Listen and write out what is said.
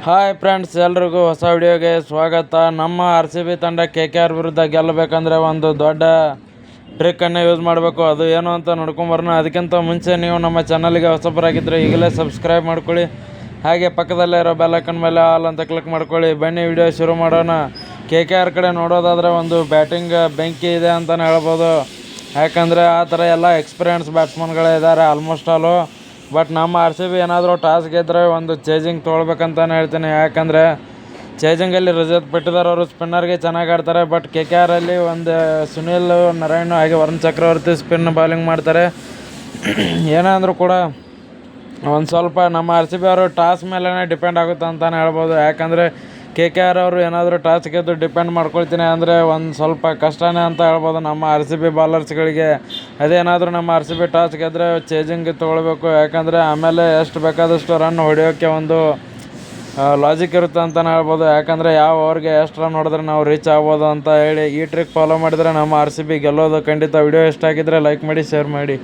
Hi friends, ಎಲ್ರಿಗೂ ಹೊಸ ವಿಡಿಯೋಗೆ ಸ್ವಾಗತ. ನಮ್ಮ RCB ತಂಡ KKR ವಿರುದ್ಧ ಗೆಲ್ಲಬೇಕಂದ್ರೆ ಒಂದು ದೊಡ್ಡ ಟ್ರಿಕ್ಕನ್ನು ಯೂಸ್ ಮಾಡಬೇಕು. ಅದು ಏನು ಅಂತ ನೋಡ್ಕೊಂಬರೋಣ. ಅದಕ್ಕಿಂತ ಮುಂಚೆ ನೀವು ನಮ್ಮ ಚಾನಲ್ಗೆ ಹೊಸಬರಾಗಿದ್ದರೆ ಈಗಲೇ ಸಬ್ಸ್ಕ್ರೈಬ್ ಮಾಡ್ಕೊಳ್ಳಿ. ಹಾಗೆ ಪಕ್ಕದಲ್ಲೇ ಇರೋ ಬೆಲ್ಲೈಕನ್ ಮೇಲೆ ಆಲ್ ಅಂತ ಕ್ಲಿಕ್ ಮಾಡ್ಕೊಳ್ಳಿ. ಬನ್ನಿ ವಿಡಿಯೋ ಶುರು ಮಾಡೋಣ. KKR ಕಡೆ ನೋಡೋದಾದರೆ ಒಂದು ಬ್ಯಾಟಿಂಗ್ ಬೆಂಕಿ ಇದೆ ಅಂತಲೇ ಹೇಳ್ಬೋದು. ಯಾಕಂದರೆ ಆ ಥರ ಎಲ್ಲ ಎಕ್ಸ್ಪೀರಿಯನ್ಸ್ ಬ್ಯಾಟ್ಸ್ಮನ್ಗಳೇ ಇದ್ದಾರೆ ಆಲ್ಮೋಸ್ಟ್ ಆಲು. ಬಟ್ ನಮ್ಮ RCB ಏನಾದರೂ ಟಾಸ್ ಗೆದ್ದರೆ ಒಂದು ಚೇಜಿಂಗ್ ತೊಗೊಳ್ಬೇಕಂತಲೇ ಹೇಳ್ತೀನಿ. ಯಾಕಂದರೆ ಚೇಜಿಂಗಲ್ಲಿ ರಜತ್ ಪಟ್ಟಿದಾರ್ ಅವರು ಸ್ಪಿನ್ನರ್ಗೆ ಚೆನ್ನಾಗಿ ಆಡ್ತಾರೆ. ಬಟ್ KKRಲ್ಲಿ ಒಂದು ಸುನಿಲ್ ನಾರಾಯಣ್ ಹಾಗೆ ವರುಣ್ ಚಕ್ರವರ್ತಿ ಸ್ಪಿನ್ ಬೌಲಿಂಗ್ ಮಾಡ್ತಾರೆ. ಏನೇ ಅಂದರೂ ಕೂಡ ಒಂದು ಸ್ವಲ್ಪ ನಮ್ಮ RCB ಅವರು ಟಾಸ್ ಮೇಲೇ ಡಿಪೆಂಡ್ ಆಗುತ್ತೆ ಅಂತಲೇ ಹೇಳ್ಬೋದು. ಯಾಕಂದರೆ KKR ಅವರು ಏನಾದರೂ ಟಾಸ್ ಗೆದ್ದು ಡಿಪೆಂಡ್ ಮಾಡ್ಕೊಳ್ತೀನಿ ಅಂದರೆ ಒಂದು ಸ್ವಲ್ಪ ಕಷ್ಟನೇ ಅಂತ ಹೇಳ್ಬೋದು ನಮ್ಮ RCB ಬಾಲರ್ಸ್ಗಳಿಗೆ. ಅದೇನಾದರೂ ನಮ್ಮ RCB ಟಾಸ್ ಗೆದ್ದರೆ ಚೇಜಿಂಗ್ ತೊಗೊಳ್ಬೇಕು. ಯಾಕಂದರೆ ಆಮೇಲೆ ಎಷ್ಟು ಬೇಕಾದಷ್ಟು ರನ್ ಹೊಡೆಯೋಕ್ಕೆ ಒಂದು ಲಾಜಿಕ್ ಇರುತ್ತೆ ಅಂತಲೇ ಹೇಳ್ಬೋದು. ಯಾಕಂದರೆ ಯಾವ ಓವರ್ಗೆ ಎಷ್ಟು ರನ್ ಹೊಡೆದ್ರೆ ನಾವು ರೀಚ್ ಆಗ್ಬೋದು ಅಂತ ಹೇಳಿ ಈ ಟ್ರಿಕ್ ಫಾಲೋ ಮಾಡಿದರೆ ನಮ್ಮ RCB ಗೆಲ್ಲೋದು ಖಂಡಿತ. ವಿಡಿಯೋ ಇಷ್ಟ ಆಗಿದ್ದರೆ ಲೈಕ್ ಮಾಡಿ, ಶೇರ್ ಮಾಡಿ.